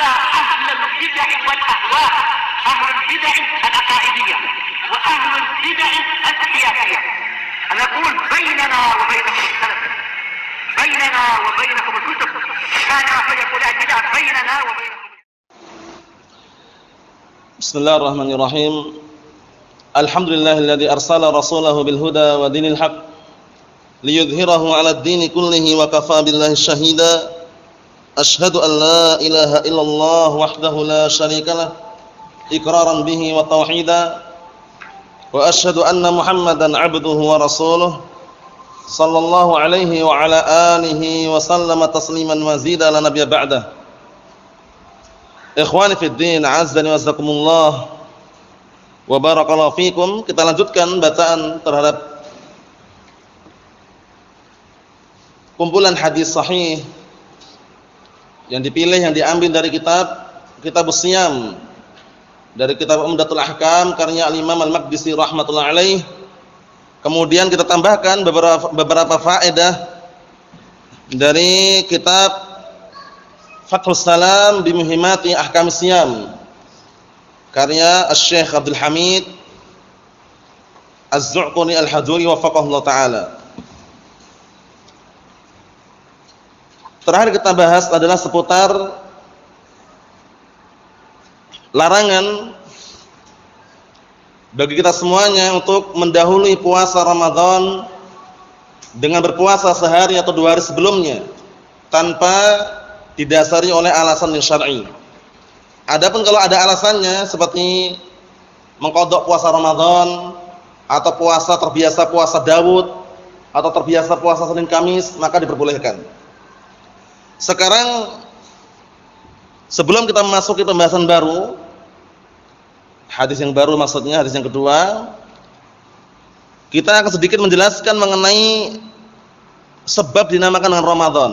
على أهل البدع والأهواء، أهل البدع العقائدية وأهل البدع السياسية. أنا أقول بيننا وبينكم السلف، بيننا وبينكم الكتب، كان فيقول البدع بيننا وبينكم. بسم الله الرحمن الرحيم. الحمد لله الذي أرسل رسوله بالهدى ودين الحق ليظهره على الدين كله وكفى بالله شهيدا. أشهد أن لا إله إلا الله وحده لا شريك له إقرارا به وتوحيدا، وأشهد أن محمدا عبده ورسوله صلى الله عليه وعلى آله وسلم تسليما مزيدا لا نبي بعده. Ikhwani fid din, azzani wa azzakumullah wa barakallahu fikum. Kita lanjutkan bacaan terhadap kumpulan hadis sahih yang dipilih, yang diambil dari kitab Siyam, dari kitab Umdatul Ahkam karya Al-Imam Al-Maqdisi rahmatullah alaih. Kemudian kita tambahkan beberapa faedah dari kitab Fathul Salam bi Muhimmati Ahkam Siyam karya Asy-Syaikh Abdul Hamid Az-Zu'quni Al-Hajuri wafaqahullah ta'ala. Terakhir kita bahas adalah seputar larangan bagi kita semuanya untuk mendahului puasa Ramadan dengan berpuasa sehari atau 2 hari sebelumnya tanpa didasari oleh alasan yang syar'i. Adapun kalau ada alasannya seperti mengqadha puasa Ramadan atau terbiasa puasa Daud atau terbiasa puasa Senin Kamis, maka diperbolehkan. Sekarang sebelum kita memasuki pembahasan baru, hadis yang baru maksudnya, hadis yang kedua, kita akan sedikit menjelaskan mengenai sebab dinamakan dengan Ramadan.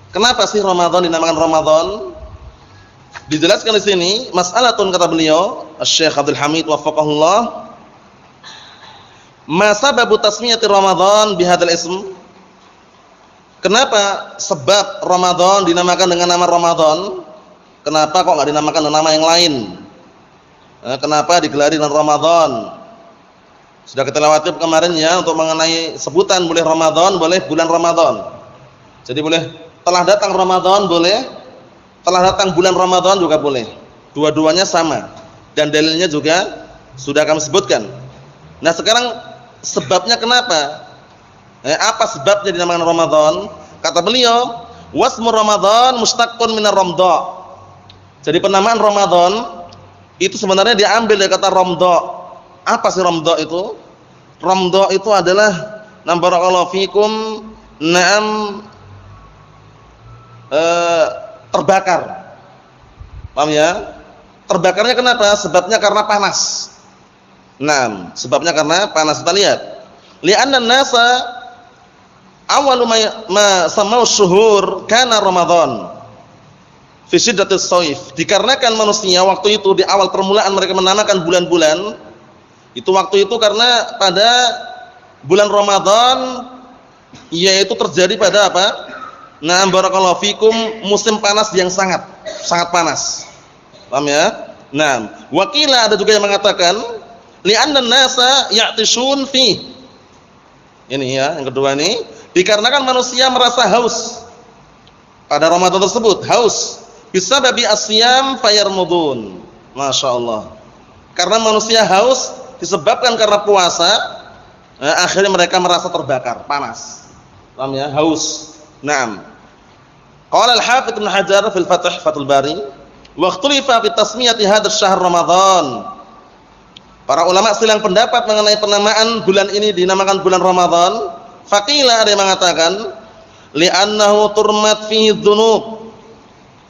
Kenapa sih Ramadan dinamakan Ramadan? Dijelaskan di sini, mas'alatun, kata beliau, Asy-Syaikh Abdul Hamid wafaqahullah, ma sababu tasmiyati Ramadan bihadzal ism? Kenapa sebab Ramadan dinamakan dengan nama Ramadan? Kenapa kok enggak dinamakan dengan nama yang lain? Kenapa digelari dengan Ramadan? Sudah kita lewati kemarin ya, untuk mengenai sebutan boleh Ramadan, boleh bulan Ramadan. Jadi boleh telah datang Ramadan boleh, telah datang bulan Ramadan juga boleh. Dua-duanya sama dan dalilnya juga sudah kami sebutkan. Nah, sekarang sebabnya kenapa? Apa sebabnya dinamakan Ramadan? Kata beliau, wasmu Ramadan mustaqqun minar ramdha. Jadi penamaan Ramadan itu sebenarnya diambil dari kata ramdha. Apa sih ramdha itu? Ramdha itu adalah barakallahu fikum, terbakar. Paham ya? Terbakarnya kenapa? Sebabnya karena panas. Nah, sebabnya karena panas. Kita lihat. Li'anna an-nasa awwalu ma samau syuhur kana Ramadan fi syiddatis shaif. Dikarenakan manusia waktu itu di awal permulaan mereka menamakan bulan-bulan itu waktu itu karena pada bulan Ramadan yaitu terjadi pada apa? Nah, barakallahu fikum, musim panas yang sangat panas. Paham ya? Nah, wakila ada juga yang mengatakan li'anna an-nasa ya'tishun fi. Ini ya, yang kedua ini, dikarenakan manusia merasa haus pada Ramadan tersebut, haus bisababi asyam fayarmudun. Masyaallah. Karena manusia haus disebabkan karena puasa, akhirnya mereka merasa terbakar, panas. Paham ya? Haus. Naam. Qala al-Hafidz Ibnu Hajar fil Fathul Bari, wa ikhtalifa fi tasmiyati hadzal syahr Ramadan. Para ulama silang pendapat mengenai penamaan bulan ini dinamakan bulan Ramadan. Faqila, ada yang mengatakan li'annahu turmat fihi dzunub,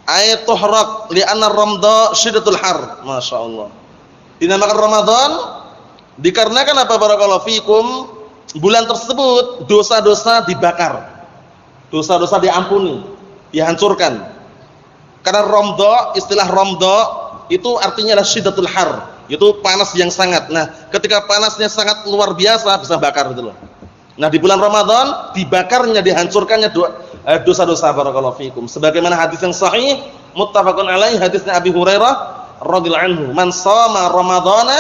ay tuhraq li'anna ramdha syiddatul har. Masyaallah. Dinamakan Ramadan dikarenakan apa, barakallahu fikum, bulan tersebut dosa-dosa dibakar. Dosa-dosa diampuni, dihancurkan. Karena ramdha, istilah ramdha itu artinya adalah syiddatul har, itu panas yang sangat. Nah, ketika panasnya sangat luar biasa bisa bakar gitu loh. Nah, di bulan Ramadan dibakarnya, dihancurkannya dosa-dosa, barakallahu fikum. Sebagaimana hadis yang sahih Muttafaqun alaih, hadisnya Abi Hurairah radhiyallahu anhu, "Man shoma ramadhana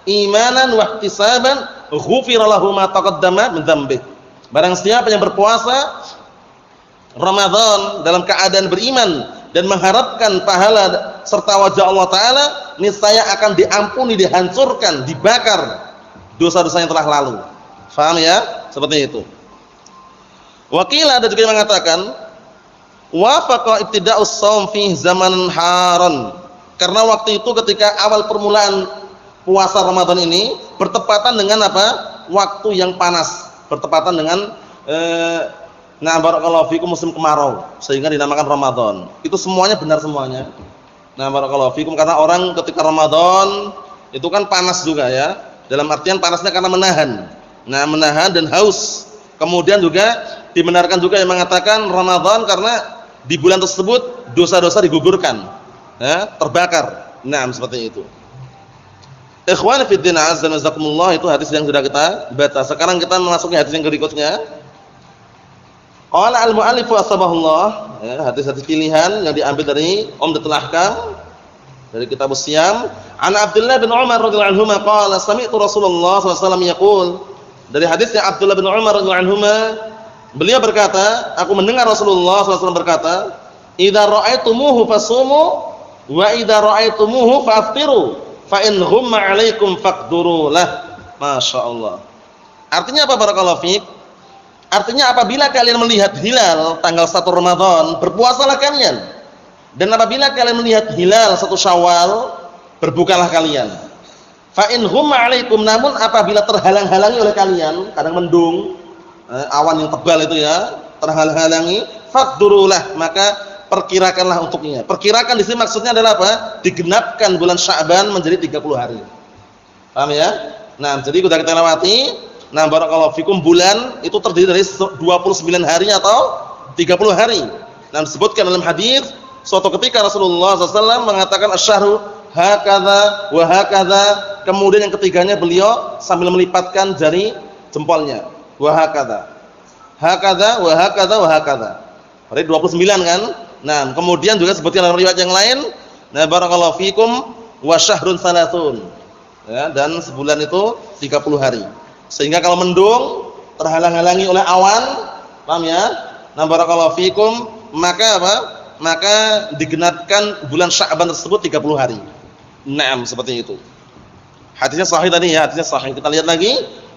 imanan wa ihtisaban, ghufira lahu ma taqaddama min dzambihi." Barang siapa yang berpuasa Ramadan dalam keadaan beriman dan mengharapkan pahala serta wajah Allah Ta'ala, niscaya akan diampuni, dihancurkan, dibakar dosa-dosa yang telah lalu. Faham ya? Seperti itu. Wakil ada juga yang mengatakan wafaqa ibtida'us shaum fi zamanin haron, karena waktu itu ketika awal permulaan puasa Ramadan ini bertepatan dengan apa? Waktu yang panas, bertepatan dengan barakallahu fikum musim kemarau, sehingga dinamakan Ramadan. Itu semuanya benar semuanya. Barakallahu fikum, karena orang ketika Ramadan itu kan panas juga ya. Dalam artian panasnya karena menahan. Menahan dan haus. Kemudian juga dibenarkan juga yang mengatakan Ramadan karena di bulan tersebut dosa-dosa digugurkan, terbakar. Seperti itu. Ikhwan fi din, azza wa jazakumullah, itu hadis yang sudah kita baca. Sekarang kita memasuki hadis yang berikutnya. Qala al-mu'allif asbahullah, hadis-hadis pilihan yang diambil dari Umdatul Ahkam dari kitab Siyam. An Abdullah bin Umar radhiyallahu anhu qala sami'tu Rasulullah sallallahu alaihi wasallam yaqul. Dari hadisnya Abdullah bin Umar radhiyallahu anhu, beliau berkata, aku mendengar Rasulullah sallallahu alaihi wasallam berkata, "Idza ra'aitumuhu fasumu wa idza ra'aitumuhu faftiru, fa in ghumma 'alaikum faqduru lah." Masyaallah. Artinya apa barakallahu fiik? Artinya apabila kalian melihat hilal tanggal 1 Ramadan, berpuasalah kalian. Dan apabila kalian melihat hilal 1 Syawal, berbukalah kalian. Fa in humma 'alaikum, namun apabila terhalang-halangi oleh kalian, kadang mendung, awan yang tebal itu ya, terhalang-halangi, faqdurulah, maka perkirakanlah untuknya. Perkirakan di sini maksudnya adalah apa? Digenapkan bulan Sya'ban menjadi 30 hari. Paham ya? Jadi sudah kita lewati. Barakallahu fikum, bulan itu terdiri dari 29 hari atau 30 hari. Disebutkan dalam hadis, suatu ketika Rasulullah SAW mengatakan asyhru hakadha wa hakadha, kemudian yang ketiganya beliau sambil melipatkan jari jempolnya, wa hakadha, hakadha wa hakadha wa hakadha. Berarti 29 kan? Kemudian juga sebutkan dalam riwayat yang lain, barakallahu fikum, wa syahrun salatun. Dan sebulan itu 30 hari. Sehingga kalau mendung, terhalang-halangi oleh awan, paham ya? Barakallahu fikum, maka apa? Maka digenapkan bulan Sya'ban tersebut 30 hari. Seperti itu. Hadisnya sahih tadi ya, hadisnya sahih. Kita lihat lagi.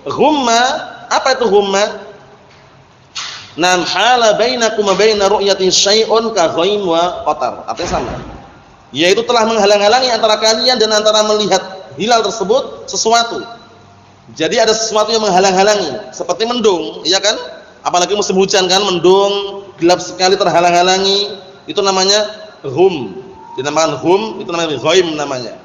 Ghumma, apa itu ghumma? Hala bainakum wa baina ru'yati syai'un ka ghaim wa qatar. Artinya sama. Yaitu telah menghalang-halangi antara kalian dan antara melihat hilal tersebut sesuatu. Jadi ada sesuatu yang menghalang-halangi, seperti mendung, ya kan? Apalagi musim hujan kan, mendung, gelap sekali, terhalang-halangi, itu namanya ghum. Dinamakan ghum, itu namanya ghaim namanya.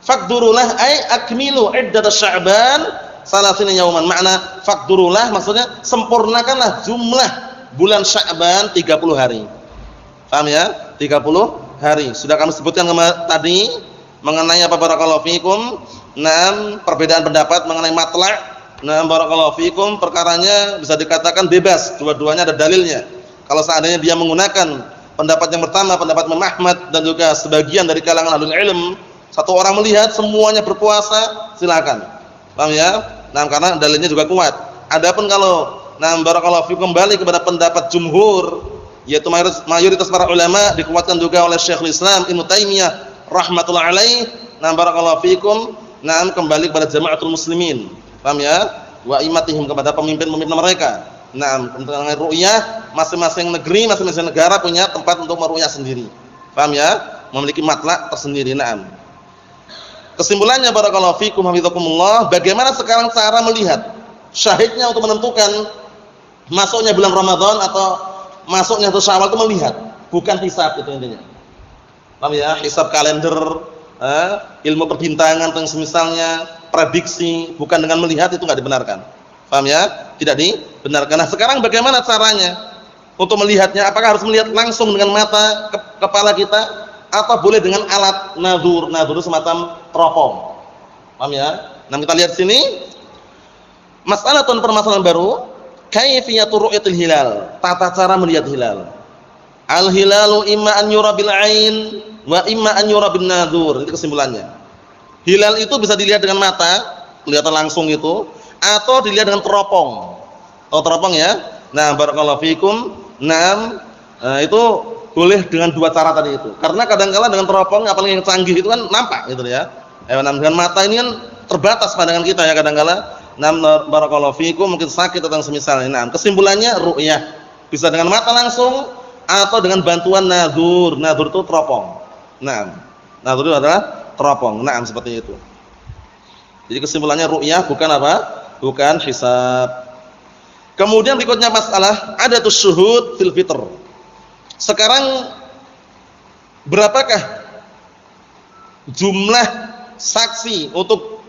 Faqdurulah ay akmilu iddat Sya'ban salasina yauman. Makna faqdurulah maksudnya sempurnakanlah jumlah bulan Sya'ban 30 hari. Paham ya? 30 hari. Sudah kami sebutkan tadi mengenai apa barakallahu fikum. Perbedaan pendapat mengenai matla'. Barakallahu fikum, perkaranya bisa dikatakan bebas, dua-duanya ada dalilnya. Kalau seandainya dia menggunakan pendapat yang pertama, pendapat Imam Ahmad dan juga sebagian dari kalangan ahlul ilm, satu orang melihat semuanya berpuasa, silakan. Paham ya? Karena dalilnya juga kuat. Adapun kalau barakallahu fikum kembali kepada pendapat jumhur, yaitu mayoritas para ulama, dikuatkan juga oleh Syekhul Islam Ibnu Taimiyah rahmatullah alaih. Barakallahu fikum, kembali kepada jamaatul muslimin, paham ya? Wa imatihim, kepada pemimpin-pemimpin mereka. Tentang ru'yah, masing-masing negeri, masing-masing negara punya tempat untuk meru'yah sendiri. Paham ya? Memiliki matlak tersendiri. Kesimpulannya barakallahu fikum hafizakumullah, bagaimana sekarang cara melihat syahidnya untuk menentukan masuknya bulan Ramadan atau masuknya satu Syawal itu melihat, bukan hisab, itu intinya. Paham ya? Hisab kalender, ilmu perbintangan atau semisalnya, prediksi, bukan dengan melihat, itu enggak dibenarkan. Paham ya? Tidak dibenarkan. Sekarang bagaimana caranya untuk melihatnya? Apakah harus melihat langsung dengan mata kepala kita atau boleh dengan alat nadhur? Nadhur semacam teropong. Paham ya? Kita lihat sini. Permasalahan baru, kaifiyatu ru'yatil hilal, tata cara melihat hilal. Al-hilalu imma an yura bil ain wa imma an yura bin nadhur. Itu kesimpulannya. Hilal itu bisa dilihat dengan mata, kelihatan langsung itu, atau dilihat dengan teropong. Oh, teropong ya. Nah, barakallahu fikum. Itu boleh dengan dua cara tadi itu. Karena kadang-kala dengan teropong apalagi yang canggih itu kan nampak gitu ya. Dengan mata ini kan terbatas pandangan kita ya kadang-kala. Barakallahu fikum mungkin sakit atau semisalnya. Nah, kesimpulannya ru'yah bisa dengan mata langsung atau dengan bantuan nadhur. Nadhur itu teropong. Nadhur itu adalah teropong. Seperti itu. Jadi kesimpulannya ru'yah bukan apa? Bukan hisab. Kemudian berikutnya masalah adatus syuhud fil fitr. Sekarang berapakah jumlah saksi untuk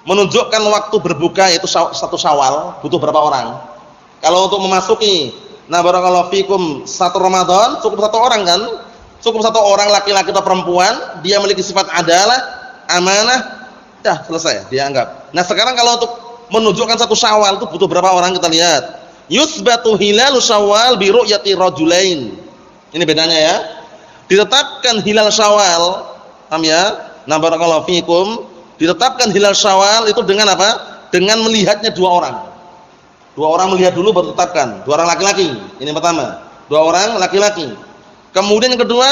menunjukkan waktu berbuka yaitu satu Syawal, butuh berapa orang? Kalau untuk memasuki barakallahu fikum satu Ramadan cukup satu orang kan? Cukup satu orang laki-laki atau perempuan, dia memiliki sifat adalah, amanah, dah selesai, dianggap. Nah, sekarang kalau untuk menunjukkan satu Syawal itu butuh berapa orang kita lihat. Yusbatu hilalu Syawal bi ru'yati rajulain. Ini bedanya ya. Ditetapkan hilal Syawal, paham ya? Barakallahu fikum, ditetapkan hilal Syawal itu dengan apa? Dengan melihatnya dua orang. Dua orang melihat dulu baru ditetapkan. Dua orang laki-laki. Ini pertama. Dua orang laki-laki. Kemudian yang kedua,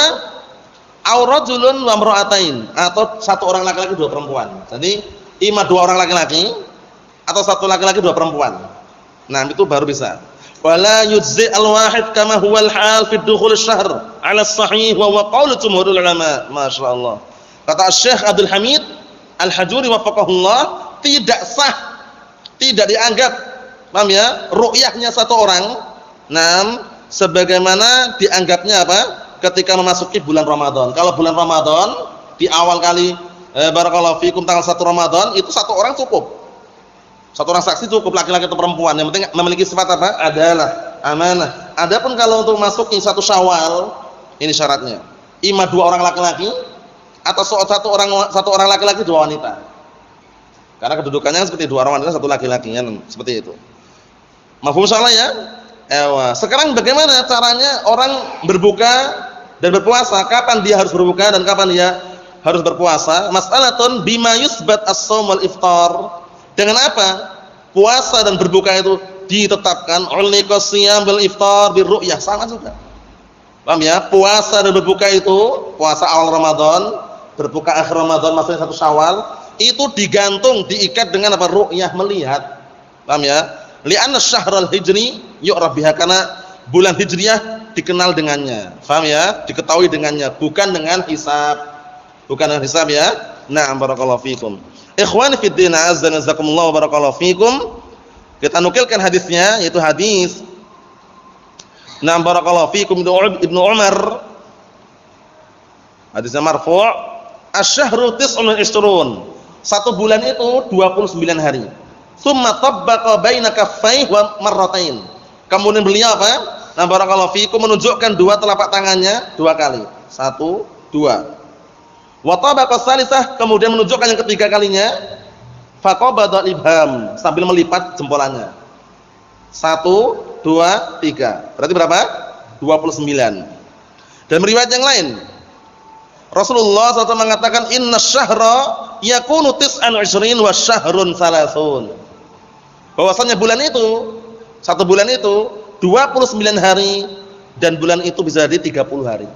aurajulun wa imra'atain, atau satu orang laki-laki dua perempuan. Jadi ima dua orang laki-laki atau satu laki-laki dua perempuan. Nah, itu baru bisa. Wala yujzi al-wahid kama huwa al-hal fi dukhul asy-syahr 'ala as-sahih wa huwa qaul jumhurul ulama. Masyaallah. Kata Syekh Abdul Hamid Al-Hajuri wafaqahullah, tidak sah, tidak dianggap, paham ya, ru'yahnya satu orang. Sebagaimana dianggapnya apa? Ketika memasuki bulan Ramadan. Kalau bulan Ramadan di awal kali barakallahu fikum tanggal 1 Ramadan itu satu orang cukup. Satu orang saksi cukup, laki-laki atau perempuan. Yang penting memiliki sifat apa? Adalah amanah. Adapun kalau untuk masuki satu Syawal, ini syaratnya. Ima dua orang laki-laki atau satu orang laki-laki dua wanita. Karena kedudukannya seperti dua orang wanita satu laki-laki kan, seperti itu. Mafhum salah ya? Sekarang bagaimana caranya orang berbuka dan berpuasa? Kapan dia harus berbuka dan kapan dia harus berpuasa? Mas'alatun bima yusbat as-shaum wal iftar. Dengan apa puasa dan berbuka itu ditetapkan? Uliqas shiyam bil iftar bir ru'yah, sama juga. Paham ya? Puasa dan berbuka itu, puasa awal Ramadan, berbuka akhir Ramadan maksudnya satu Syawal, itu digantung, diikat dengan apa? Ru'yah, melihat. Paham ya? Li'anna syahrul hijri yu'raf biha, karena bulan Hijriyah dikenal dengannya. Paham ya? Diketahui dengannya, bukan dengan hisab. Bukan dengan hisab ya. Na'am, barakallahu fikum. Ikhwani fid din, azza wa jazakumullah wa barakallahu fikum. Kita nukilkan hadisnya, yaitu hadis Na'am, barakallahu fikum Ibnu Umar. Hadisnya marfu', asy-syahru 29. Satu bulan itu 29 hari. Tsumma tabbaqa baina kaffaihi wa marratain. Kemudian beliau apa? Nah, barakallahu fikum, menunjukkan dua telapak tangannya dua kali. 1, 2. Wa tabaqa tsalisah, kemudian menunjukkan yang ketiga kalinya. Faqabada ibham, sambil melipat jempolannya. 1, 2, 3. Berarti berapa? 29. Dan riwayat yang lain, Rasulullah SAW mengatakan inna syahra yakunu 29 wa syahrun 30. Bahwasanya bulan itu, satu bulan itu 29 hari dan bulan itu bisa jadi 30 hari.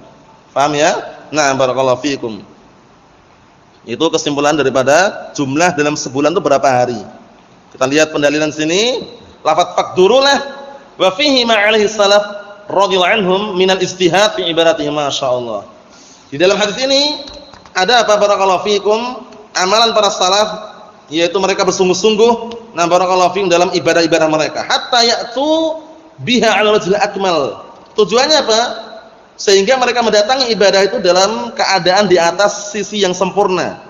Paham ya? Nah, barakallahu fiikum. Itu kesimpulan daripada jumlah dalam sebulan itu berapa hari. Kita lihat pendalilan sini, lafaz faqdurulah wa fihi ma alaihi salaf radhiyallahu anhum minal ijtihad fi ibaratihim, masyaallah. Di dalam hadis ini ada apa, barakallahu fikum, amalan para salaf, yaitu mereka bersungguh-sungguh nah barakallahu fikum dalam ibadah-ibadah mereka hatta ya'tu biha 'ala wajhil akmal. Tujuannya apa? Sehingga mereka mendatangi ibadah itu dalam keadaan di atas sisi yang sempurna.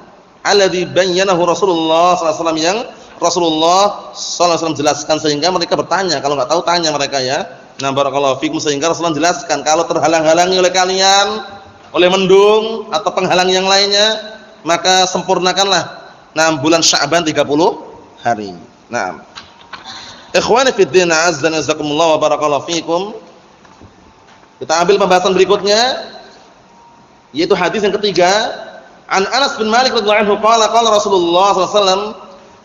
Alladzi bayyanahu Rasulullah sallallahu alaihi wasallam, yang Rasulullah sallallahu alaihi wasallam jelaskan, sehingga mereka bertanya, kalau enggak tahu tanya mereka ya. Nah, barakallahu fikum, sehingga Rasulullah jelaskan kalau terhalang-halangi oleh kalian oleh mendung atau penghalang yang lainnya, maka sempurnakanlah bulan Sya'ban 30 hari. Naam. Ikhwani fid din, azza wa jazakumullah wa barakallahu fikum. Kita ambil pembahasan berikutnya, yaitu hadis yang ketiga. An Anas bin Malik radhiyallahu anhu qala Rasulullah sallallahu alaihi wasallam,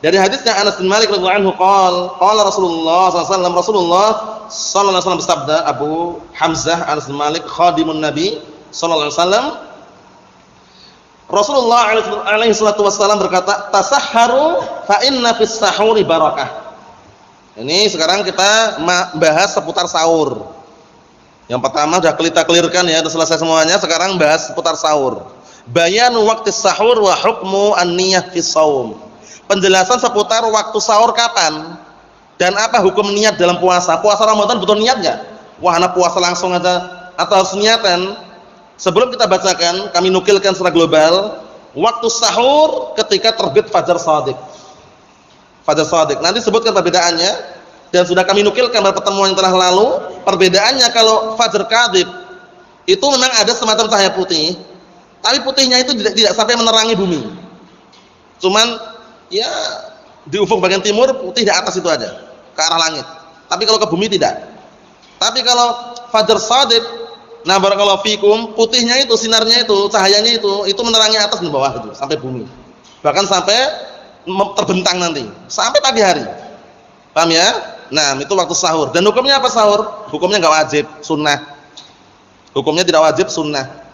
dari hadisnya Anas bin Malik radhiyallahu anhu qala Rasulullah sallallahu alaihi wasallam, Rasulullah sallallahu alaihi wasallam bersabda, Abu Hamzah Anas bin Malik khadimun Nabi sallallahu alaihi wasallam, Rasulullah alaihi salatu wasallam berkata, tasahharu fa inna fis sahuri barakah. Ini sekarang kita bahas seputar sahur. Yang pertama sudah kita clearkan ya, sudah selesai semuanya. Sekarang bahas seputar sahur. Bayanu waqti sahur wa hukmu an-niyah fi shaum. Penjelasan seputar waktu sahur kapan dan apa hukum niat dalam puasa. Puasa Ramadan butuh niat enggak? Wah, anak puasa langsung aja atau harus niatan? Sebelum kita bacakan, kami nukilkan secara global waktu sahur ketika terbit fajar shadiq. Fajar shadiq. Nanti sebutkan perbedaannya dan sudah kami nukilkan pada pertemuan yang telah lalu. Perbedaannya kalau fajar kadhib itu memang ada semacam cahaya putih. Tapi putihnya itu tidak sampai menerangi bumi. Cuman ya di ufuk bagian timur putih di atas itu aja, ke arah langit. Tapi kalau ke bumi tidak. Tapi kalau fajar shadiq, nah barakallahu fikum, putihnya itu, sinarnya itu, cahayanya itu menerangi atas dan bawah itu sampai bumi. Bahkan sampai terbentang nanti sampai pagi hari. Paham ya? Nah, itu waktu sahur. Dan hukumnya apa sahur? Hukumnya enggak wajib, sunnah. Hukumnya tidak wajib, sunnah.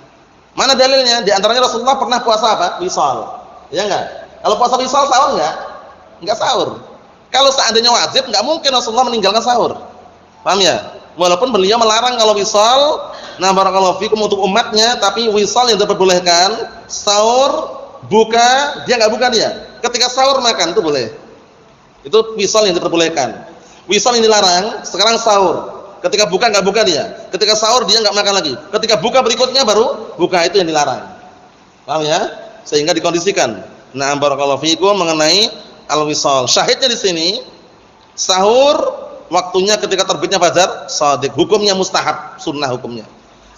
Mana dalilnya? Di antaranya Rasulullah pernah puasa apa? Wisal. Ya enggak? Kalau puasa wisal sahur enggak? Enggak sahur. Kalau seandainya wajib, enggak mungkin Rasulullah meninggalkan sahur. Paham ya? Walaupun beliau melarang kalau wisal, nah barakallahu fikum untuk umatnya, tapi wisal yang diperbolehkan, sahur, buka, dia enggak buka dia. Ketika sahur makan itu boleh. Itu wisal yang diperbolehkan. Wisal yang dilarang, sekarang sahur. Ketika buka enggak buka dia. Ketika sahur dia enggak makan lagi. Ketika buka berikutnya baru buka, itu yang dilarang. Paham ya? Sehingga dikondisikan. Nah, barakallahu fikum mengenai al-wisal. Syahidnya di sini sahur waktunya ketika terbitnya fajar shadiq. Hukumnya mustahab, sunnah hukumnya.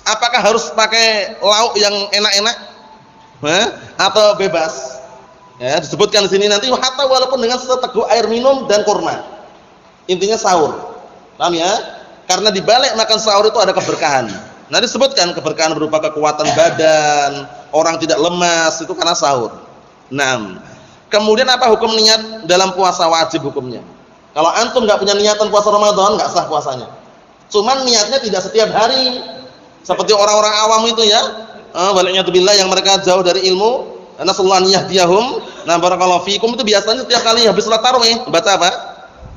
Apakah harus pakai lauk yang enak-enak? Atau bebas? Ya, disebutkan di sini nanti hatta walaupun dengan seteguk air minum dan kurma. Intinya sahur. Paham ya? Karena di balik makan sahur itu ada keberkahan. Nah, disebutkan keberkahan berupa kekuatan badan, orang tidak lemas, itu karena sahur. Nah, kemudian apa hukum niat dalam puasa? Wajib hukumnya. Kalau antum enggak punya niatan puasa Ramadan, enggak sah puasanya. Cuman niatnya tidak setiap hari. Seperti orang-orang awam itu ya. Waliyatubillah yang mereka jauh dari ilmu. Nasallahu yahdiyahum. Nah, barakallahu fikum itu biasanya setiap kali habis salat tarawih baca apa?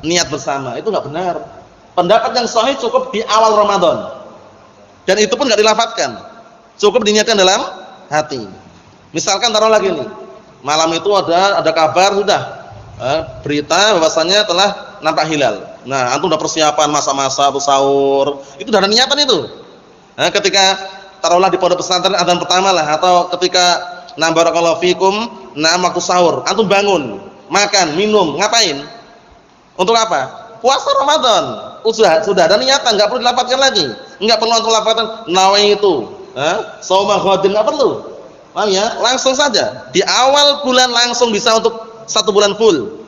Niat bersama. Itu enggak benar. Pendapat yang sahih cukup di awal Ramadan. Dan itu pun enggak dilafadzkan. Cukup diniatkan dalam hati. Misalkan taruh lagi nih. Malam itu ada kabar sudah berita bahwasanya telah nampak hilal. Nah, antum udah persiapan masa-masa atau sahur. Itu udah ada niatan itu. Nah, ketika taruhlah di pondok pesantren adzan pertama lah atau ketika barakallahu fikum waktu sahur, antum bangun, makan, minum, ngapain? Untuk apa? Puasa Ramadan. Sudah ada niatan, enggak perlu dilafadzkan lagi. Enggak perlu untuk lafadzkan nawaitu, shauma ghadin, enggak perlu. Paham ya? Langsung saja. Di awal bulan langsung bisa untuk 1 bulan full.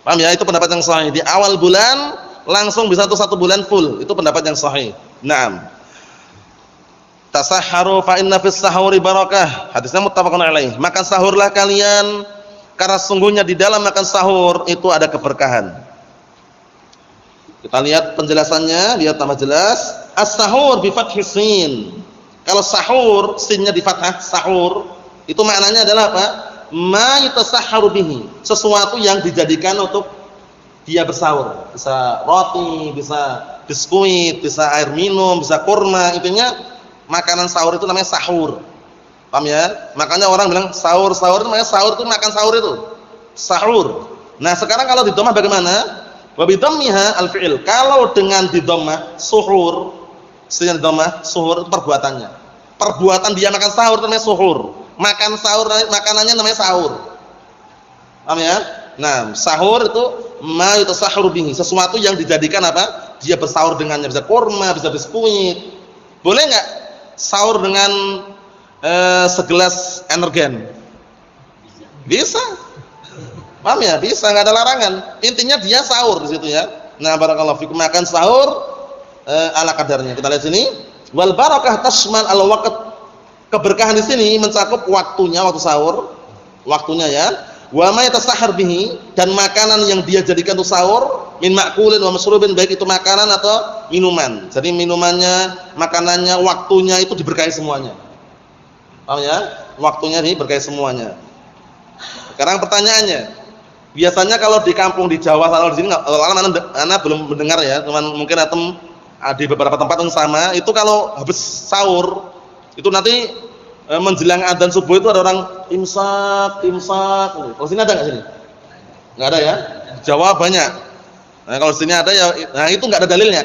Paham ya? Itu pendapat yang sahih. Di awal bulan langsung bisa untuk 1 bulan full. Itu pendapat yang sahih. Naam. Tasahharu fa inna fis sahuri barakah. Hadisnya muttafaqun alaih. Makan sahurlah kalian karena sungguhnya di dalam makan sahur itu ada keberkahan. Kita lihat penjelasannya, lihat tambah jelas. As-sahur bi fathis sin. Kalau sahur, sinnya di fathah, sahur, itu maknanya adalah apa? Ma yutasahharu bihi. Sesuatu yang dijadikan untuk dia bersahur. Bisa roti, bisa biskuit, bisa air minum, bisa kurma. Intinya makanan sahur itu namanya sahur. Paham ya? Makanya orang bilang sahur itu namanya sahur itu makan sahur itu. Sahur. Nah, sekarang kalau di dhammah bagaimana? Wa bi dhammiha al-fi'il. Kalau dengan di dhammah suhur, istilah di dhammah suhur itu perbuatannya. Perbuatan dia makan sahur itu namanya suhur. Makan sahur makanannya namanya sahur. Paham ya? Nah, sahur itu ma yutasahharu bihi, sesuatu yang dijadikan apa? Dia bersahur dengannya, bisa kurma, bisa biskuit. Boleh enggak sahur dengan segelas energen? Bisa. Paham ya? Bisa, enggak ada larangan. Intinya dia sahur di situ ya. Nah, barakallahu fikum, makan sahur ala kadarnya. Kita lihat sini. Wal barakah tashmal al-waqt. Keberkahan di sini mencakup waktunya, waktu sahur, waktunya ya. Wa ma yatasahhar bihi, dan makanan yang dia jadikan untuk sahur, min ma'kulin wa masrubin, baik itu makanan atau minuman. Jadi minumannya, makanannya, waktunya itu diberkahi semuanya. Paham ya? Waktunya diberkahi semuanya. Sekarang pertanyaannya, biasanya kalau di kampung di Jawa, kalau di sini anak belum mendengar ya, cuman mungkin atem di beberapa tempat yang sama, itu kalau habis sahur itu nanti menjelang adzan subuh itu ada orang imsak. Kalau sini ada nggak sini? Nggak ada ya? Jawa banyak. Nah kalau sini ada ya, nah itu nggak ada dalilnya.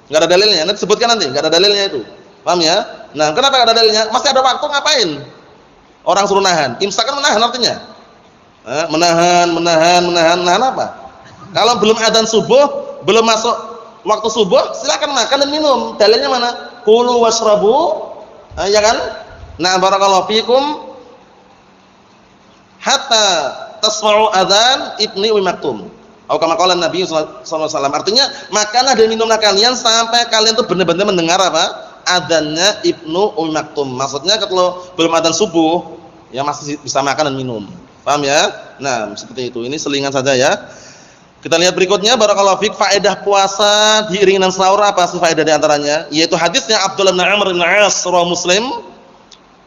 Nggak ada dalilnya. Nanti sebutkan nanti, nggak ada dalilnya itu. Paham ya? Nah kenapa nggak ada dalilnya? Masih ada waktu ngapain? Orang suruh nahan. Imsak kan menahan artinya. Menahan apa? Kalau belum adzan subuh, belum masuk waktu subuh, silakan makan dan minum. Dalilnya mana? Kulu washrabu. Ya kan? Nah, barakallahu fikum hatta tasma'u adzan ibni Ummi Maktum. Atau kama qala Nabi sallallahu alaihi wasallam. Artinya, makanlah dan minumlah kalian sampai kalian tuh benar-benar mendengar apa? Adzannya Ibnu Ummi Maktum. Maksudnya kalau belum adzan subuh, ya masih bisa makan dan minum. Paham ya? Nah, seperti itu. Ini selingan saja ya. Kita lihat berikutnya, barakallahu fik, faedah puasa diiringi dengan sahur, apa sih faedah di antaranya? Yaitu hadisnya Abdullah bin Amr bin As riwayat Muslim,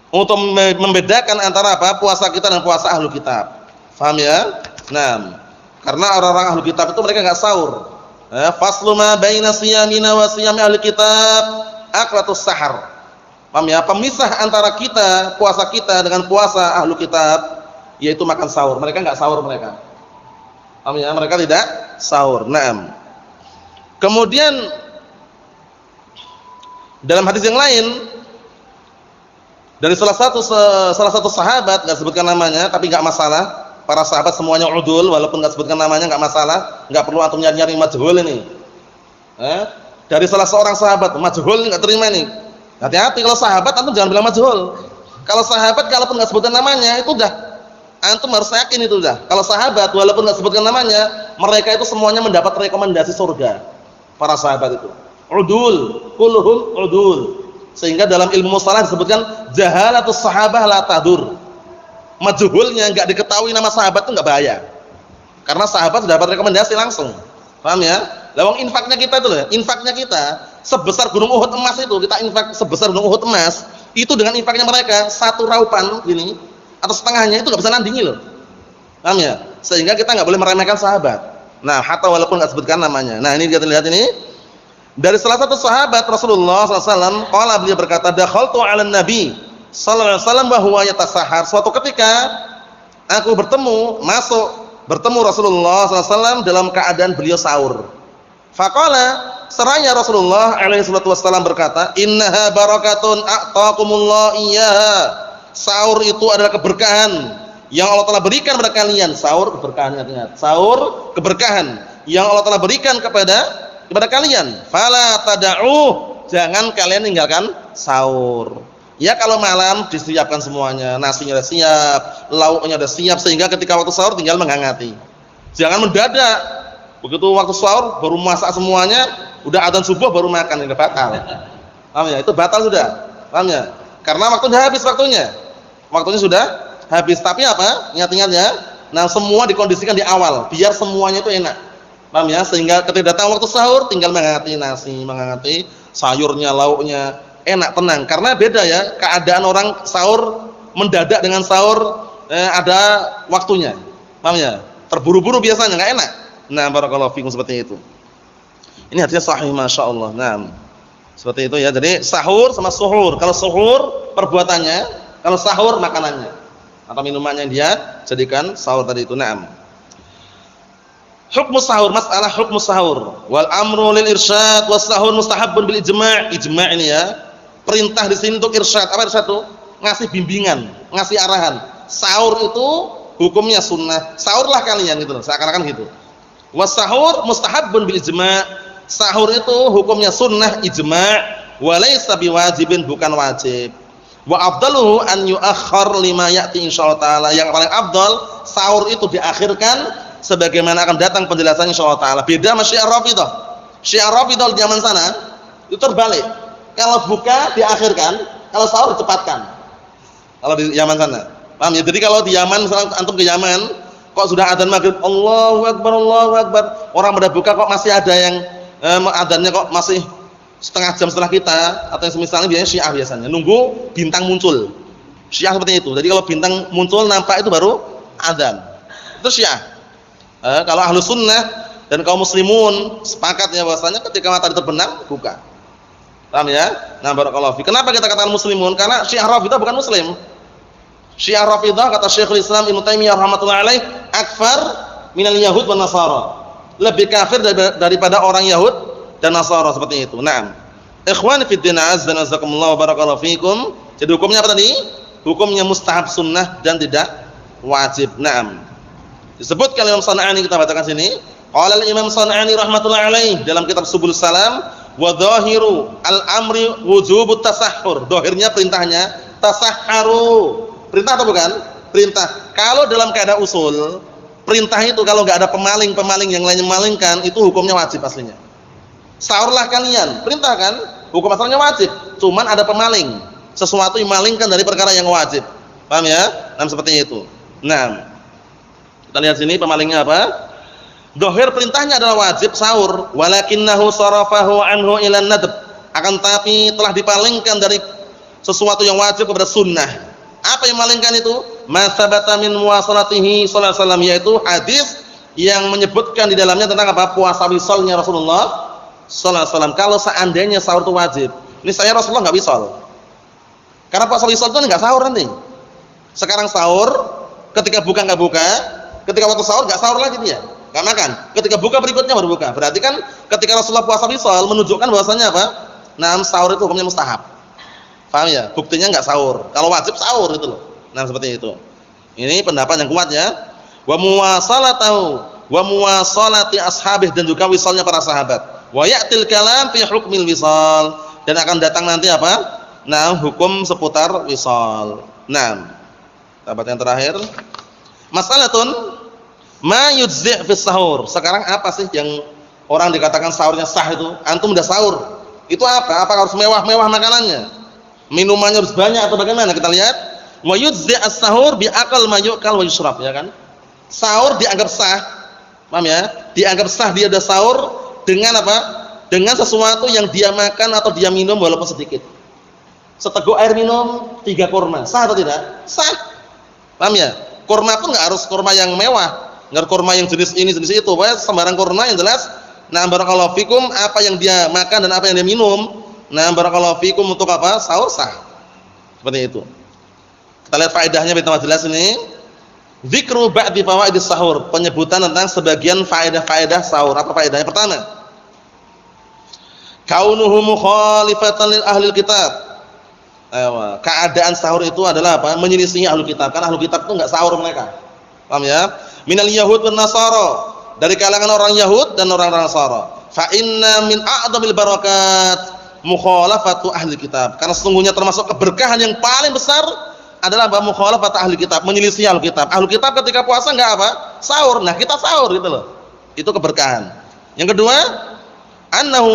untuk membedakan antara apa? Puasa kita dan puasa ahlu kitab. Paham ya? Nah, karena orang-orang ahlu kitab itu mereka enggak sahur. Faslu ma baina siyamina wa siyami ahli kitab aklatus sahar. Paham ya? Pemisah antara kita, puasa kita dengan puasa ahlu kitab, yaitu makan sahur. Mereka enggak sahur mereka. Paham ya? Mereka tidak sahur. Naam. Kemudian dalam hadis yang lain dari salah satu sahabat, enggak sebutkan namanya, tapi enggak masalah. Para sahabat semuanya udul, walaupun enggak sebutkan namanya enggak masalah. Enggak perlu antum nyari-nyari majhul ini. Dari salah seorang sahabat, majhul enggak terima ini. Hati-hati kalau sahabat antum jangan bilang majhul. Kalau sahabat kalaupun enggak sebutkan namanya itu udah antum harus yakin itu udah. Kalau sahabat walaupun enggak sebutkan namanya, mereka itu semuanya mendapat rekomendasi surga. Para sahabat itu udul, kulluhum udul. Sehingga dalam ilmu mustalah disebutkan jahalatus sahabah la tadur. Majhulnya enggak diketahui nama sahabat itu enggak bahaya. Karena sahabat sudah dapat rekomendasi langsung. Paham ya? Lawang infaknya kita itu loh, infaknya kita sebesar gunung Uhud emas itu, kita infak sebesar gunung Uhud emas, itu dengan infaknya mereka satu raupan gini atau setengahnya itu enggak bisa nandingi loh. Paham ya? Sehingga kita enggak boleh meremehkan sahabat. Nah, hatta walaupun enggak sebutkan namanya. Nah, ini kita lihat ini. Dari salah satu sahabat Rasulullah SAW, qala beliau berkata, dakhaltu 'alan Nabi sallallahu alaihi wasallam wa huwa yatasahhar. Suatu ketika aku bertemu Rasulullah SAW dalam keadaan beliau sahur. Faqala, seraya Rasulullah alaihi wasallam berkata, innaha barakatun a'taqumullah iyyaha. Sahur itu adalah keberkahan yang Allah telah berikan kepada kalian. Sahur keberkahan, ingat. Sahur keberkahan yang Allah telah berikan kepada kalian. Fala tada'u, jangan kalian tinggalkan sahur. Ya kalau malam disiapkan semuanya, nasinya sudah siap, lauknya sudah siap, sehingga ketika waktu sahur tinggal menghangati. Jangan mendadak. Begitu waktu sahur baru masak semuanya, udah adzan subuh baru makan, itu batal. Paham ya? Itu batal sudah. Paham ya? Karena waktunya habis waktunya. Waktunya sudah habis. Tapi apa? Ingat-ingat ya. Nah, semua dikondisikan di awal biar semuanya itu enak. Paham ya? Sehingga ketika datang waktu sahur tinggal menghangati nasi, menghangati sayurnya, lauknya, enak, tenang. Karena beda ya, keadaan orang sahur mendadak dengan sahur ada waktunya. Paham ya? Terburu-buru biasanya enggak enak. Nah, barakallahu fikum seperti itu. Ini hadisnya sahih masyaallah. Nah, seperti itu ya. Jadi sahur sama suhur. Kalau suhur perbuatannya, kalau sahur makanannya atau minumannya yang dia jadikan sahur tadi itu. Naam. Hukmu sahur, masalah hukmu sahur. Wal amru lil irsyad was sahur mustahabbun bil ijma'. Ijma' ini ya. Perintah di sini untuk irsyad. Apa irsyad itu? Ngasih bimbingan, ngasih arahan. Sahur itu hukumnya sunnah. Sahurlah kalian gitu loh, seakan-akan gitu. Was sahur mustahabbun bil ijma'. Sahur itu hukumnya sunnah ijma', wa laysa biwajibin, bukan wajib. Wa afdaluhu an yu'akhkhar lima ya'ti insyaallah taala. Yang paling afdal sahur itu diakhirkan sebagaimana akan datang penjelasan insyaallah taala. Beda sama Syiah Rafidhah. Syiah Rafidhah zaman sana itu terbalik. Kalau buka diakhirkan, kalau sahur dicepatkan. Kalau di Yaman sana. Paham ya? Jadi kalau di Yaman, misalnya antum ke Yaman, kok sudah adzan maghrib, Allahu Akbar, Allahu Akbar. Orang pada buka kok masih ada yang adzannya kok masih setengah jam setelah kita, atau yang semisalnya biasanya Syiah biasanya. Nunggu bintang muncul. Syiah seperti itu. Jadi kalau bintang muncul nampak itu baru adzan. Itu Syiah. Kalau ahlu sunnah dan kaum muslimun sepakat ya bahwasanya ketika matahari terbenam buka. Paham ya? Nah, barakallahu fi. Kenapa kita katakan muslimun? Karena Syiah Rafidhah bukan muslim. Syiah Rafidhah kata Syekhul Islam Ibnu Taimiyah rahimatullah alaih, akfar minal yahud wan nasara. Lebih kafir daripada orang Yahud dan Nasara seperti itu. Naam. Ikhwani fid din, azza wa jazakumullah wa barakallahu fikum. Jadi hukumnya apa tadi? Hukumnya mustahab sunnah dan tidak wajib. Naam. Disebutkan Imam Shan'ani, kita bacakan sini. Qala al-Imam Shan'ani rahimatullah alaih dalam kitab Subulus Salam, wa dhahiru al-amri wujubut tasahhur. Dhahirnya perintahnya tasahharu. Perintah atau bukan? Perintah. Kalau dalam kaidah usul, perintah itu kalau enggak ada pemaling yang lainnya memalingkan, itu hukumnya wajib aslinya. Sahurlah kalian, perintah kan? Hukum asalnya wajib. Cuman ada pemaling, sesuatu yang malingkan dari perkara yang wajib. Paham ya? Nah, seperti itu. Nah, kita lihat sini pemalingnya apa? Dhahir perintahnya adalah wajib sahur, walakinnahu sarafahu anhu ila nadb. Akan tapi telah dipalingkan dari sesuatu yang wajib kepada sunnah. Apa yang malingkan itu? Ma sabata min muwasalatihi sallallahu alaihi wasallam, yaitu hadis yang menyebutkan di dalamnya tentang apa? Puasa wisalnya Rasulullah sallallahu alaihi wasallam. Kalau seandainya sahur itu wajib, ini saya Rasulullah enggak wisal. Karena puasa wisal itu enggak sahur nanti. Sekarang sahur, ketika buka enggak buka, ketika waktu sahur enggak sahur lagi dia. Enggak makan. Ketika buka berikutnya baru buka. Berarti kan ketika Rasulullah puasa wisal menunjukkan bahwasanya apa? Nah, sahur itu hukumnya mustahab. Paham ya? Buktinya enggak sahur. Kalau wajib sahur itu loh. Nah, seperti itu. Ini pendapat yang kuat ya. Wa muwasalatahu wa muwasalati ashabih, dan juga wisalnya para sahabat. Wa ya'til kalam fi hukmil wisal, dan akan datang nanti apa? Nah, hukum seputar wisal. Nah, pendapat yang terakhir. Masalatun ma yujzi' fi sahur. Sekarang apa sih yang orang dikatakan sahurnya sah itu? Antum udah sahur. Itu apa? Apakah harus mewah-mewah makanannya? Minumannya harus banyak atau bagaimana? Kita lihat. Wa yujzi' as-sahur bi aqal ma yu'kal wa yushrab, ya kan? Sahur dianggap sah. Paham ya? Dianggap sah dia udah sahur dengan apa? Dengan sesuatu yang dia makan atau dia minum walaupun sedikit. Seteguk air minum 3 kurma. Sah atau tidak? Sah. Paham ya? Kurma pun enggak harus kurma yang mewah. Enggak kurma yang jenis ini jenis itu. Pokoknya sembarang kurma yang jelas. Nah, barakallahu fikum, apa yang dia makan dan apa yang dia minum. Nah, barakallahu fikum, untuk apa? Sahur sah. Seperti itu. Kita lihat faedahnya betapa jelas ini. Dzikru ba'di fawaidis sahur, penyebutan tentang sebagian faedah-faedah sahur. Apa faedahnya? Pertama, kaunuhu mukhalifatan lil ahlil kitab. Keadaan sahur itu adalah apa? Menyelisihi ahlul kitab. Karena ahlul kitab itu enggak sahur mereka. Paham ya? Minal yahud wan nasara, dari kalangan orang Yahud dan orang Nasara. Fa inna min a'dhamil barakat mukhalafatu ahli kitab. Karena sesungguhnya termasuk keberkahan yang paling besar adalah apa? Mukhalafat ahli kitab, menyelisih ahli kitab. Ahli kitab ketika puasa enggak apa? Sahur. Nah, kita sahur gitu loh. Itu keberkahan. Yang kedua, annahu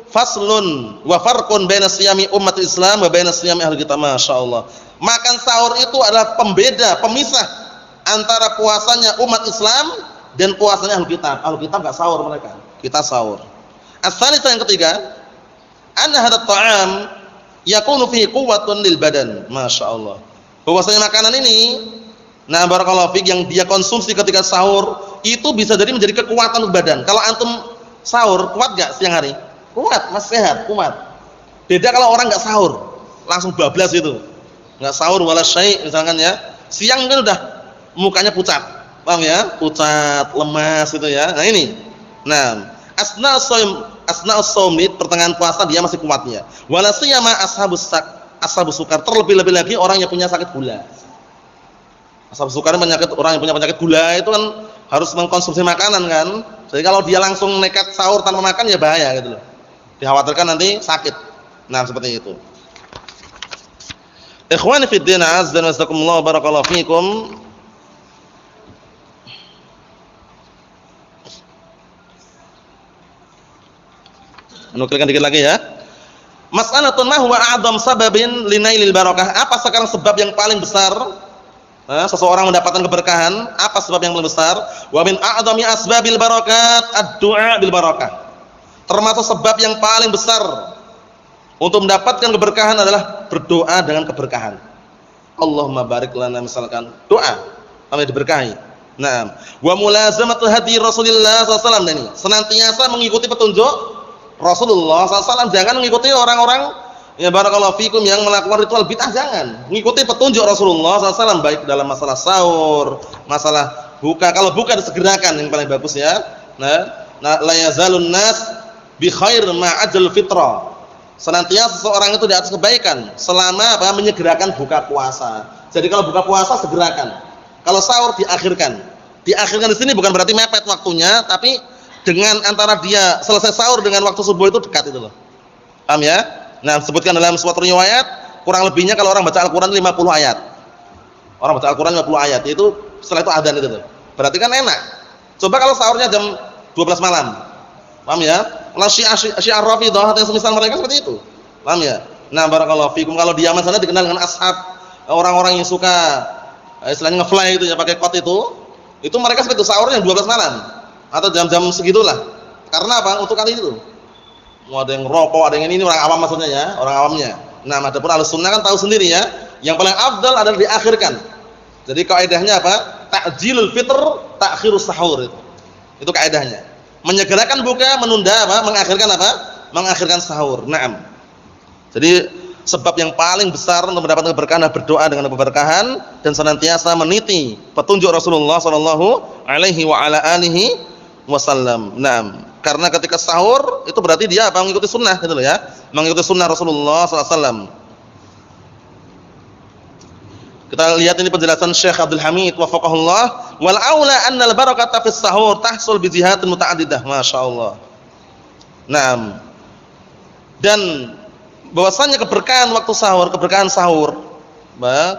faslun wa farqun baina siyami umat Islam wa baina siyami ahli kitab. Masyaallah. Makan sahur itu adalah pembeda, pemisah antara puasanya umat Islam dan puasanya ahli kitab. Ahli kitab enggak sahur mereka. Kita sahur. As-salisah, yang ketiga, anna hadha ta'am yakunu fihi quwwatun lil badan. Masyaallah. Bahwasanya makanan ini, nah barakallahu fik, yang dia konsumsi ketika sahur itu bisa jadi menjadi kekuatan untuk badan. Kalau antum sahur kuat enggak siang hari? Kuat, masih sehat, kuat. Beda kalau orang enggak sahur, langsung bablas itu. Enggak sahur wala syai' misalkan ya. Siang kan udah mukanya pucat. Paham ya? Pucat, lemas gitu ya. Nah ini. Nah, asna'us shaum, pertengahan puasa dia masih kuatnya. Wala siyama ashabus sukar, terlebih-lebih lagi orang yang punya sakit gula. Ashabus sukar, penyakit, orang yang punya penyakit gula itu kan harus mengkonsumsi makanan kan. Jadi kalau dia langsung nekat sahur tanpa makan ya bahaya gitu loh. Dikhawatirkan nanti sakit. Nah, seperti itu. Ikhwani fid din, azza wa jazakumullah, barakallahu fikum. Nukilkan dikit lagi ya. Mas'alatun ma huwa a'dham sababin linailil barakah? Apa sekarang sebab yang paling besar seseorang mendapatkan keberkahan? Apa sebab yang paling besar? Wa min a'dhami asbabil barakat ad-du'a bil barakah. Termasuk sebab yang paling besar untuk mendapatkan keberkahan adalah berdoa dengan keberkahan. Allahumma barik lana, misalkan doa sampai diberkahi. Naam. Wa mulazamatu hadi Rasulillah sallallahu alaihi wasallam, ini senantiasa mengikuti petunjuk Rasulullah SAW. Jangan mengikuti orang-orang ya barakallahu fikum yang melakukan ritual bid'ah, jangan. Mengikuti petunjuk Rasulullah SAW baik dalam masalah sahur, masalah buka. Kalau buka disegerakan yang paling bagus ya. Nah, la yazalun nas bi khair ma ajal fitra. Senantiasa seseorang itu di atas kebaikan selama menyegerakan buka puasa. Jadi kalau buka puasa segerakan. Kalau sahur diakhirkan. Diakhirkan di sini bukan berarti mepet waktunya, tapi dengan antara dia selesai sahur dengan waktu subuh itu dekat itu loh. Paham ya? Nah, sebutkan dalam suatu riwayat, kurang lebihnya kalau orang baca Al-Qur'an 50 ayat. Orang baca Al-Qur'an 50 ayat, itu setelah itu adzan itu tuh. Berarti kan enak. Coba kalau sahurnya jam 12 malam. Paham ya? Kalau Syiah Rafidhah yang semisal mereka seperti itu. Paham ya? Nah, barakallahu fikum, kalau di Yaman sana dikenal dengan ashab, orang-orang yang suka istilahnya nge-fly itu ya, pakai kot itu mereka seperti itu, sahurnya 12 malam. Atau jam-jam segitulah. Karena apa? Untuk kali itu. Mau ada yang rokok, ada yang ini orang awam maksudnya ya, orang awamnya. Nah, adapun Ahlussunnah kan tahu sendiri ya, yang paling afdal adalah diakhirkan. Jadi kaidahnya apa? Ta'jilul fitr, ta'khirus sahur itu. Itu kaidahnya. Menyegerakan buka, menunda apa? Mengakhirkan apa? Mengakhirkan sahur. Naam. Jadi sebab yang paling besar untuk mendapatkan keberkahan adalah berdoa dengan keberkahan dan senantiasa meniti petunjuk Rasulullah sallallahu alaihi wa ala alihi wasallam. Naam. Karena ketika sahur itu berarti dia apa? Mengikuti sunnah gitu loh ya. Mengikuti sunnah Rasulullah sallallahu alaihi wasallam. Kita lihat ini penjelasan Syekh Abdul Hamid wafaqahullah, wal aula annal barakata fis sahur tahsul bi jihatin muta'addidah. Masyaallah. Naam. Dan bahwasanya keberkahan waktu sahur, keberkahan sahur.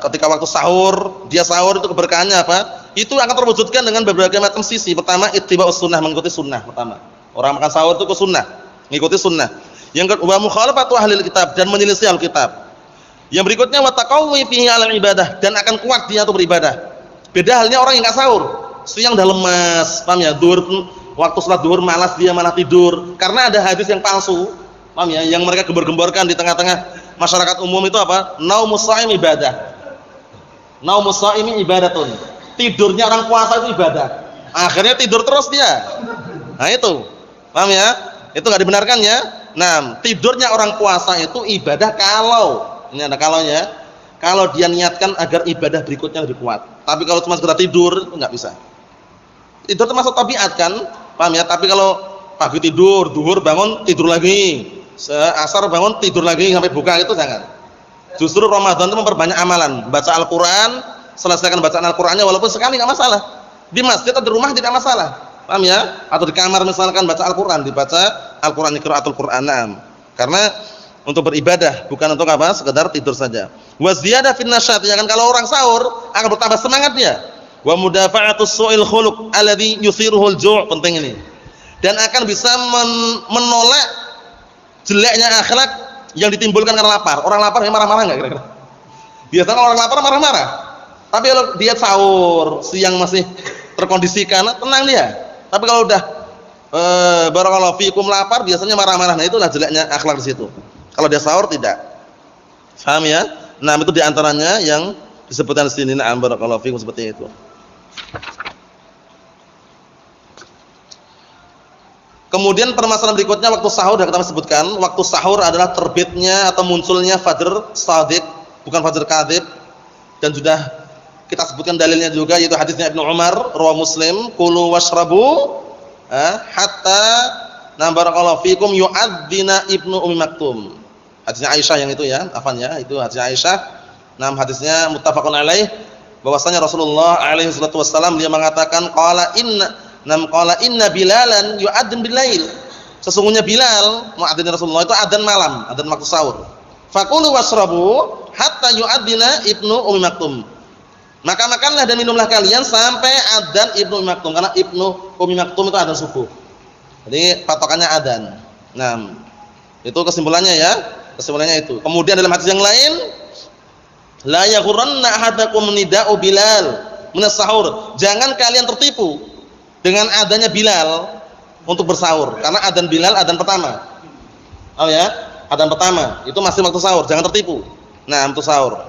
Ketika waktu sahur, dia sahur itu keberkahannya apa? Itu akan terwujudkan dengan berbagai macam sisi. Pertama, ittiba'us sunnah, mengikuti sunnah pertama. Orang makan sahur itu ke sunnah, mengikuti sunnah. Yang kedua, mukhalafatu ahlil kitab, dan menyelisih Alkitab. Yang berikutnya, wa taqawwi fihi 'alal ibadah, dan akan kuat dia untuk beribadah. Beda halnya orang yang enggak sahur, siang udah lemas, paham ya? Waktu salat zuhur malas, dia malah tidur. Karena ada hadis yang palsu, paham ya? Yang mereka gembor-gemborkan di tengah-tengah masyarakat umum itu apa? Naumus shaim ibadah. Naumus shaimi ibadatun. Tidurnya orang puasa itu ibadah. Akhirnya tidur terus dia. Nah itu, paham ya? Itu nggak dibenarkan ya. Nah, tidurnya orang puasa itu ibadah kalau, ini ada kalaunya, kalau dia niatkan agar ibadah berikutnya lebih kuat. Tapi kalau cuma sekedar tidur itu nggak bisa. Tidur termasuk tabiat kan, paham ya? Tapi kalau pagi tidur, zuhur bangun tidur lagi, asar bangun tidur lagi sampai buka, itu jangan. Justru Ramadan itu memperbanyak amalan, baca Al-Quran, selesaikan bacaan Al-Qurannya walaupun sekali nggak masalah. Di masjid atau di rumah tidak masalah, paham ya? Atau di kamar misalkan baca Al-Quran, dibaca Al-Quran, qiraatul Qur'an. Karena untuk beribadah, bukan untuk apa? Sekedar tidur saja. Wa ziyadah fin nasyat, ya kan, kalau orang sahur akan bertambah semangat dia. Wa mudafa'atus su'il khuluq alladhi yuthiruhul ju', penting ini. Dan akan bisa menolak jeleknya akhlak yang ditimbulkan karena lapar. Orang lapar yang marah-marah enggak kira-kira? Biasanya orang lapar marah-marah. Tapi kalau dia sahur, siang masih terkondisikan, tenang dia. Tapi kalau udah barakallahu fikum lapar, biasanya marah-marah. Nah, itulah jeleknya akhlak di situ. Kalau dia sahur tidak. Paham ya? Nah, itu diantaranya yang disebutkan di sini. Na'am, barakallahu fikum, seperti itu. Kemudian permasalahan berikutnya waktu sahur, yang kita sebutkan, waktu sahur adalah terbitnya atau munculnya fajr shadiq, bukan fajr kadzib. Dan sudah kita sebutkan dalilnya juga, yaitu hadisnya Ibnu Umar, riwayat Muslim, kulu washrabu hatta barakallahu fikum yu'adzina Ibnu Ummi Maktum. Hadisnya Aisyah yang itu ya, afan ya, itu hadisnya Aisyah. Hadisnya muttafaqun alaih, bahwasanya Rasulullah alaihi salatu wasallam dia mengatakan qala inna Bilalan yu'adzin bilail. Sesungguhnya Bilal, muadzin Rasulullah, itu adzan malam, adzan waktu sahur. Fakulu washrabu hatta yu'adzina Ibnu Ummi Maktum. Maka makanlah dan minumlah kalian sampai adzan Ibnu Ummi Maktum, karena Ibnu Ummi Maktum itu adzan subuh. Jadi patokannya adzan. Nah, itu kesimpulannya ya. Kesimpulannya itu. Kemudian dalam hadis yang lain, la yaghurranna ahadakum nida'u Bilal minas sahur. Jangan kalian tertipu dengan adanya Bilal untuk bersahur, karena adzan Bilal adzan pertama. Oh ya, adzan pertama itu masih waktu sahur, jangan tertipu. Nah, untuk sahur.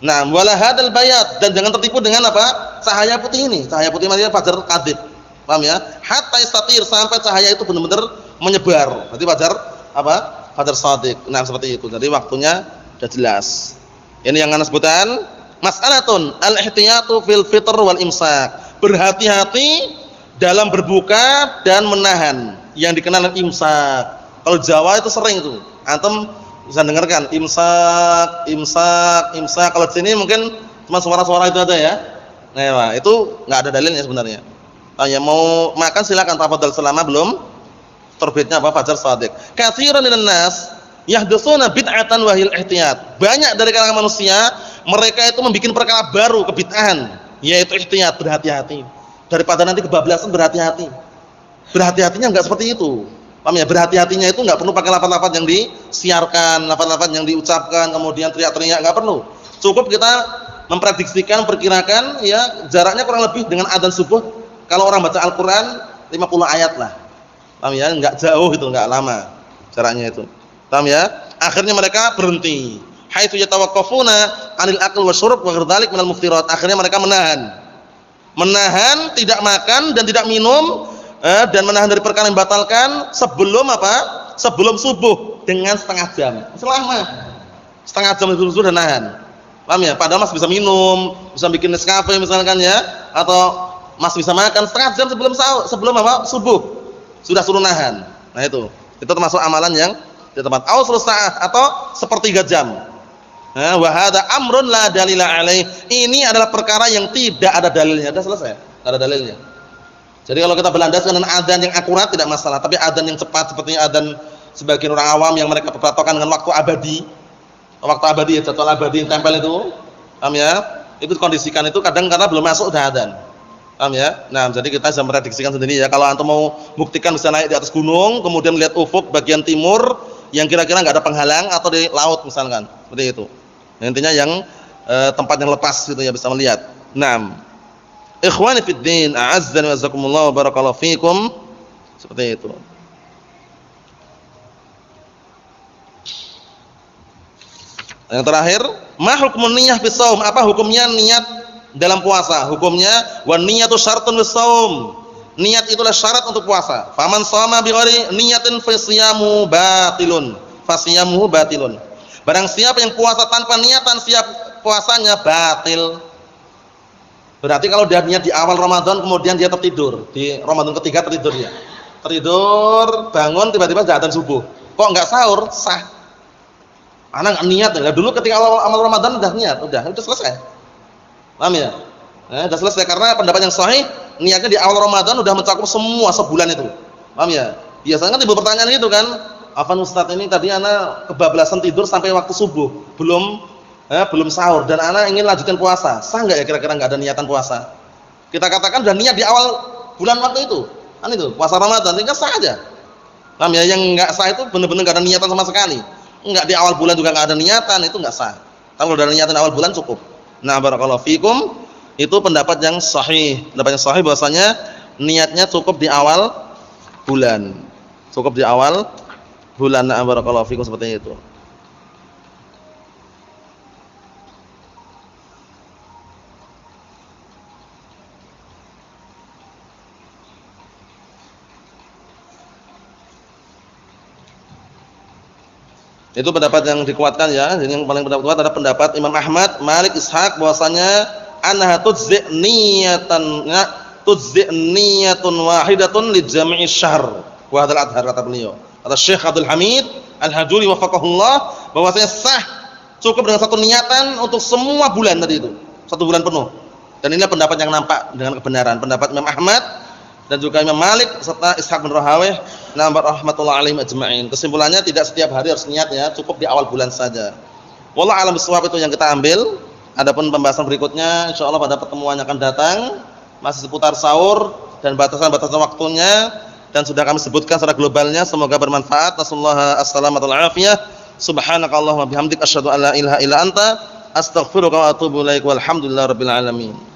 Nah, wala hadal bayat, dan jangan tertipu dengan apa? Cahaya putih ini. Cahaya putih maksudnya fajar kadzib. Paham ya? Hatta istatir, sampai cahaya itu benar-benar menyebar. Berarti fajar apa? Fajar shadiq. Nah, seperti itu. Jadi waktunya sudah jelas. Ini yang ana sebutkan, mas'alatun al-ihtiyatu fil fitr wal imsak. Berhati-hati dalam berbuka dan menahan, yang dikenal dengan imsak. Kalau Jawa itu sering itu. Antum bisa dengarkan imsak, imsak, imsak. Kalau di sini mungkin cuma suara-suara itu ada ya. Nah, itu enggak ada dalilnya sebenarnya. Ya mau makan silakan tafadhol selama belum terbitnya apa fajar shadiq. Katsiran minan nas yahdusuna bid'atan wa hil ihtiyat. Banyak dari kalangan manusia mereka itu membuat perkara baru, kebid'ahan, yaitu ihtiyat, berhati-hati. Daripada nanti kebablasan, berhati-hati. Berhati-hatinya enggak seperti itu. Paham ya? Berhati-hatinya itu enggak perlu pakai lafaz-lafaz yang disiarkan, lafaz-lafaz yang diucapkan kemudian teriak-teriak, enggak perlu. Cukup kita memprediksikan, perkirakan ya jaraknya kurang lebih dengan adzan subuh. Kalau orang baca Al-Qur'an 50 ayat lah. Paham ya? Enggak jauh itu, enggak lama jaraknya itu. Paham ya? Akhirnya mereka berhenti. Haitsu yatawaqqafuna 'anil akl wasyurb wa ghairdalik minal muftirat. Akhirnya mereka menahan tidak makan dan tidak minum dan menahan dari perkara yang membatalkan sebelum apa? Sebelum subuh dengan setengah jam. Selama setengah jam itu sudah nahan. Paham ya? Padahal masih bisa minum, bisa bikin Nescafe misalkan ya, atau masih bisa makan setengah jam sebelum apa? Subuh. Sudah suruh nahan. Nah itu termasuk amalan yang di tempat ausrul sa'ah atau sepertiga jam. Nah, wa hadza amrun la dalila alaih. Ini adalah perkara yang tidak ada dalilnya. Sudah selesai. Tidak ada dalilnya. Jadi kalau kita berlandaskan dengan adzan yang akurat tidak masalah, tapi adzan yang cepat seperti adzan sebagian orang awam yang mereka berpatokan dengan waktu abadi. Waktu abadi ya, jadwal abadi yang tempel itu. Paham ya? Itu dikondisikan itu kadang karena belum masuk udah adzan. Paham ya? Nah, jadi kita bisa prediksikan sendiri ya. Kalau antum mau buktikan bisa naik di atas gunung, kemudian lihat ufuk bagian timur yang kira-kira enggak ada penghalang atau di laut misalkan. Seperti itu. Nah, intinya yang tempat yang lepas gitu ya bisa melihat. Naam. Ikhwani fid din, a'azzani wa jazakumullah wa barakallahu fikum. Seperti itu. Yang terakhir, ma hukmun niyyah fi shaum? Apa hukumnya niat dalam puasa? Hukumnya wan niyatu syartun lis shaum. Niat itulah syarat untuk puasa. Faman shoma bi ghairi niyatin fa siyamu batilun. Fa siyamuhu batilun. Barang siapa yang puasa tanpa niatan, siap puasanya batil. Berarti kalau dia niat di awal Ramadan kemudian dia tertidur, di Ramadan ketiga tertidur dia. Tertidur, bangun tiba-tiba adzan subuh. Kok enggak sahur? Sah. Anak niat ya. Dulu ketika awal Ramadan udah niat, udah selesai. Paham ya? Udah selesai karena pendapat yang sahih, niatnya di awal Ramadan udah mencakup semua sebulan itu. Paham ya? Biasanya kan timbul pertanyaan itu kan, Afan Ustaz ini tadi ana kebablasan tidur sampai waktu subuh, belum sahur dan ana ingin lanjutkan puasa. Sah enggak ya kira-kira enggak ada niatan puasa? Kita katakan udah niat di awal bulan waktu itu. Kan itu, puasa Ramadan tinggal sah aja. Paham ya? Yang enggak sah itu benar-benar enggak ada niatan sama sekali. Enggak di awal bulan juga enggak ada niatan, itu enggak sah. Tapi kalau ada niatan awal bulan cukup. Nah, barakallahu fikum, itu pendapat yang sahih. Pendapat yang sahih bahwasanya niatnya cukup di awal bulan. Cukup di awal bulan. Nah, barakallahu fikum seperti itu. Itu pendapat yang dikuatkan ya. Jadi yang paling kuat adalah pendapat Imam Ahmad, Malik, Ishaq bahwasanya anha tujzi' niyatun wahidatun li jami'i syahr. Wa hadzal adhar kata beliau. Kata Syekh Abdul Hamid Al-Hajuri wafaqahullah bahwasanya sah cukup dengan satu niatan untuk semua bulan tadi itu. Satu bulan penuh. Dan inilah pendapat yang nampak dengan kebenaran. Pendapat Imam Ahmad dan juga Imam Malik serta Ishaq bin Rahawayh rahmatullah alaihim ajma'in. Kesimpulannya tidak setiap hari harus niat ya, cukup di awal bulan saja. Wallahu a'lam bishawab, itu yang kita ambil. Adapun pembahasan berikutnya insyaallah pada pertemuan yang akan datang masih seputar sahur dan batasan-batasan waktunya dan sudah kami sebutkan secara globalnya, semoga bermanfaat. Nasallahu as-salamata wal afiyah. Subhanakallahumma bihamdik asyhadu an la ilaha illa anta astaghfiruka wa atubu ilaik. Walhamdulillahirabbil alamin.